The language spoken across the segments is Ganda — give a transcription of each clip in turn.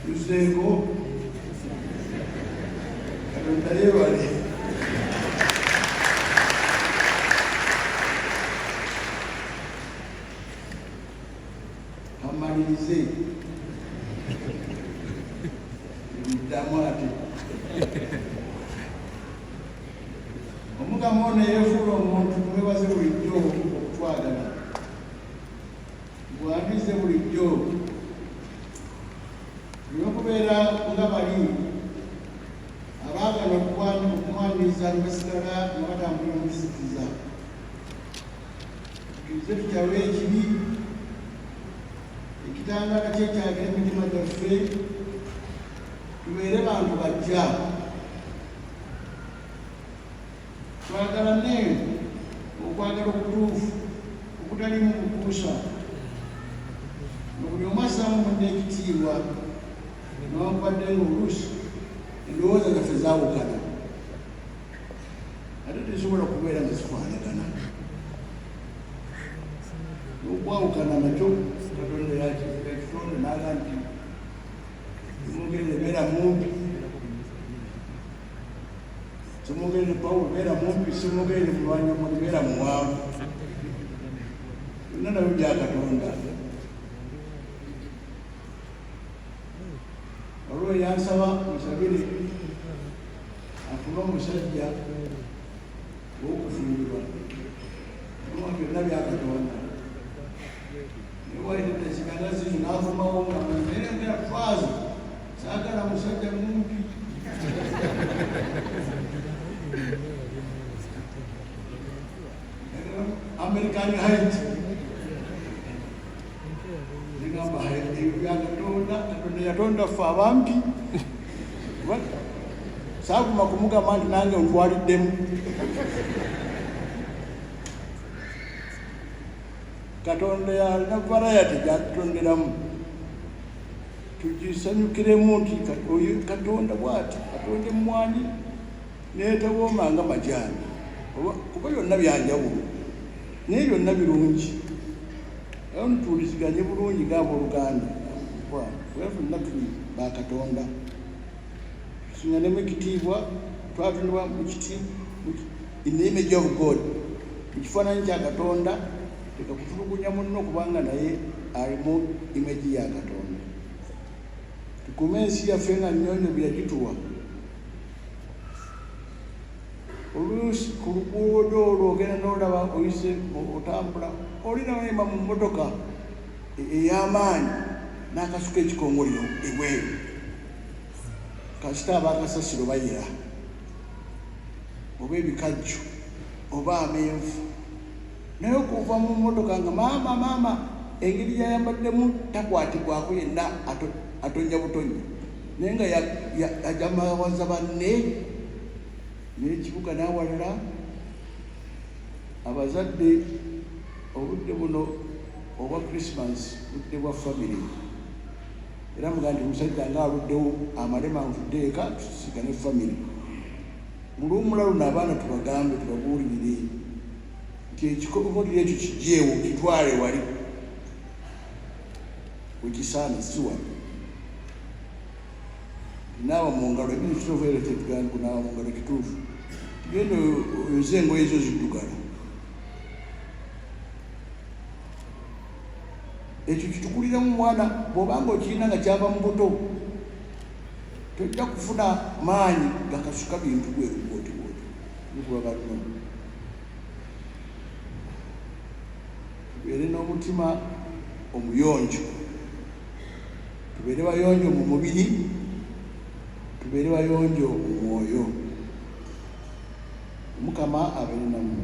tuzeeko Katonda yeebale. Amalirize muddamu ate omugama ono yeefuula omuntu mwebaze bulijjo okutwagala, bwanize bulijjo olw'okubeera nga bali abaagala okumwaniriza ne basigala nga batambula omuzikiriza. Tukirize tutyawe ekibi ekitangaala kyekyagira emitima gyaffe, tubeere bantu bajja, twagalane okwagala okutuufu okutalimu kukuusa, buli omu assaamu munne ekitiibwa newankubadde oluusi endowooza zaffe zaawukana ate tezisobola kubeera nga zifaanagana. Okwawukana nakyo Katonda yakitonda n'aga nti simugende beera mumpi, simugende Pawulo beera mumpi, simugende mulwanyamuli beera muwanvu. Byonna nabyo bya Katonda. Olwo yansaba musabire afune omusajja w'okufumbirwa, byonna bya Katonda. Newaitetesikagazi nafumawo nga mwerengera faazo saagala musajja mumpi. American height nigamba bya Katonda. Katonda yatonda ffe abampi, saaguma kumugamba nti nange ontwaliddemu. Katonda yalina varayati gyatutonderamu, tugisanyukiremu nti oyo Katonda bw'ati Katonda emmwanyi neetawooma nga majaani, kuba byonna byanjawulo naye byonna birungi. Era ntuuliziganye bulungi gamba Oluganda, ffenna tuli ba Katonda, tusinganemu ekitiibwa, twatondebwa in the image of God, mu kifaananyi kya Katonda. Leka kutulugunya munno kubanga naye alimu imeji ya Katonda. Tukume ensi yaffe nga nnyonyo bye yagituwa. Oluusi ku luguudo olwo ogenda n'olaba oyise otambula, oli nawemba mu mmotoka ey'amaanyi n'akasuka ekikongolero ebweru, kasita abaakasasiro bayira oba ebikajjo oba amenvu, naye okuva mu mmotoka nga maama engeri gyayambaddemu takwatibwako yenna atonnya butonnya, naye nga yajamawaza banne n'ekibuga n'awalala. Abazadde obudde buno obwa Christmas budde bwa famire, era muga nti omusajja nga aluddewo amalema nvudde eka tusigane famire. Muluwumula luno abaana tubagambe tubabuulirire nti ekikoboliro ekyo kijeewo kitwale wali wekisaana si wano. Naaba mu ngalo ebintu kitoveerete tuganda kunaaba mu ngalo kituufu, tugende oyoze engoye ezo ziddugala. Ekyo kitukuliramu mwana bw'obanga okirina nga kyava mu buto, tojja kufuna maanyi gakasuka bintu bwerubootibwooti bikuba balino. Tubeere n'omutima omuyonjo, tubeere bayonjo mu mubiri, tubeere bayonjo mu mwoyo. Omukama abeere nammwe.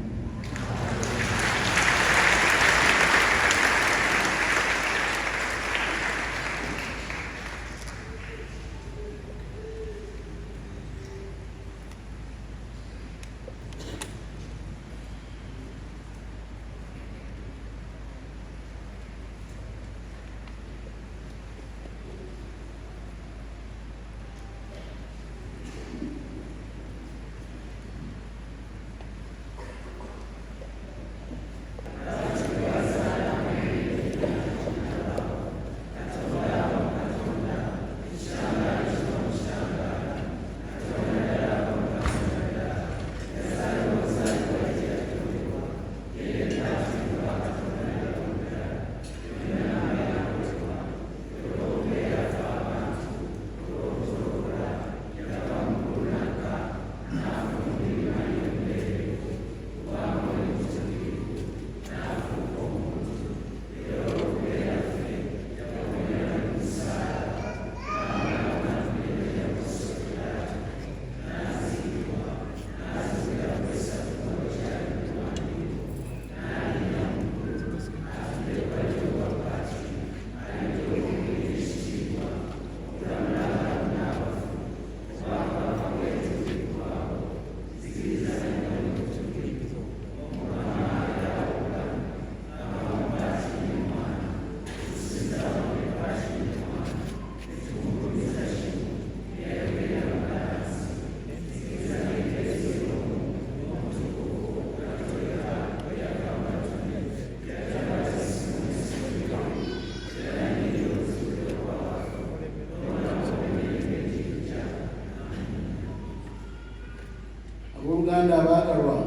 abooluganda abaagalwa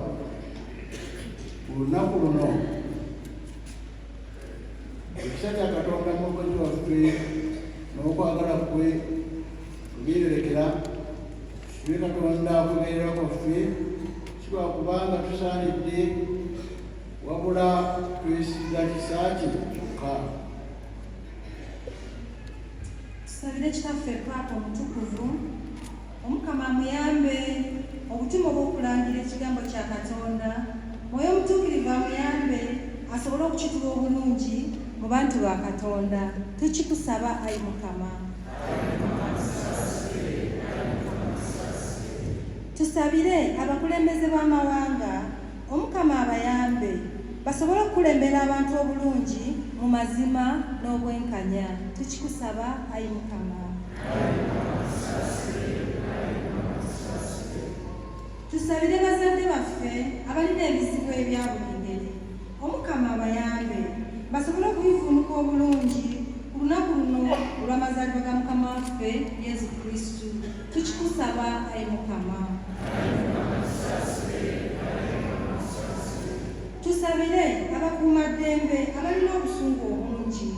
ku lunaku luno ekisa kya Katonda mu mukozi waffe n'okwagala kwe kubirerekera tube Katonda kubeerera kwaffe si lwa kubanga tusaanidde wabula twesiga kisa kye kyokka. Tusabire kitaffe Paapa omutukuvu Omukama amuyambe obutima obw'okulangira ekigambo kya Katonda, Mwoyo Omutuukirivu amuyambe asobole okukituwa obulungi mu bantu ba Katonda. Tukikusaba Ayi Mukama. Tusabire abakulembeze b'amawanga Omukama abayambe basobole okukulembera abantu obulungi mu mazima n'obwenkanya. Tukikusaba Ayi Mukama. Tusabire bazadde baffe abalina ebizibu ebya buli ngeri Omukama abayambe basobole okubivuunuka obulungi ku lunaku luno olw'amazaalibwa ga Mukama waffe Yesu Kristo. Tukikusaba Ayi Mukama. Tusabire abakuumaddembe abalina obusungu obungi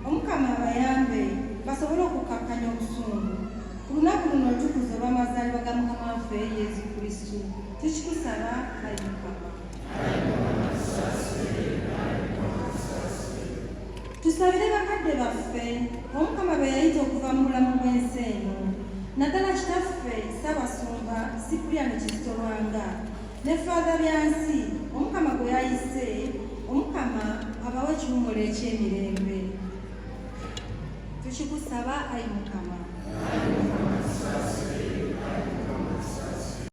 Omukama abayambe basobole okukakkanya obusungu ku lunaku luno olutukuvu olw'amazaalibwa ga Mukama waffe Yesu Kristo. Tukikusaba Ayi Mukama. Tusabire bakadde baffe Omukama be yayita okuva mu bulamu bw'ensi eno, naddala kitaffe Ssaabasumba Sipuliyano Kizito Lwanga ne Faatha Byansi Omukama gwe yayise. Omukama abawe ekiwummulo eky'emirembe. Tukikusaba Ayi Mukama.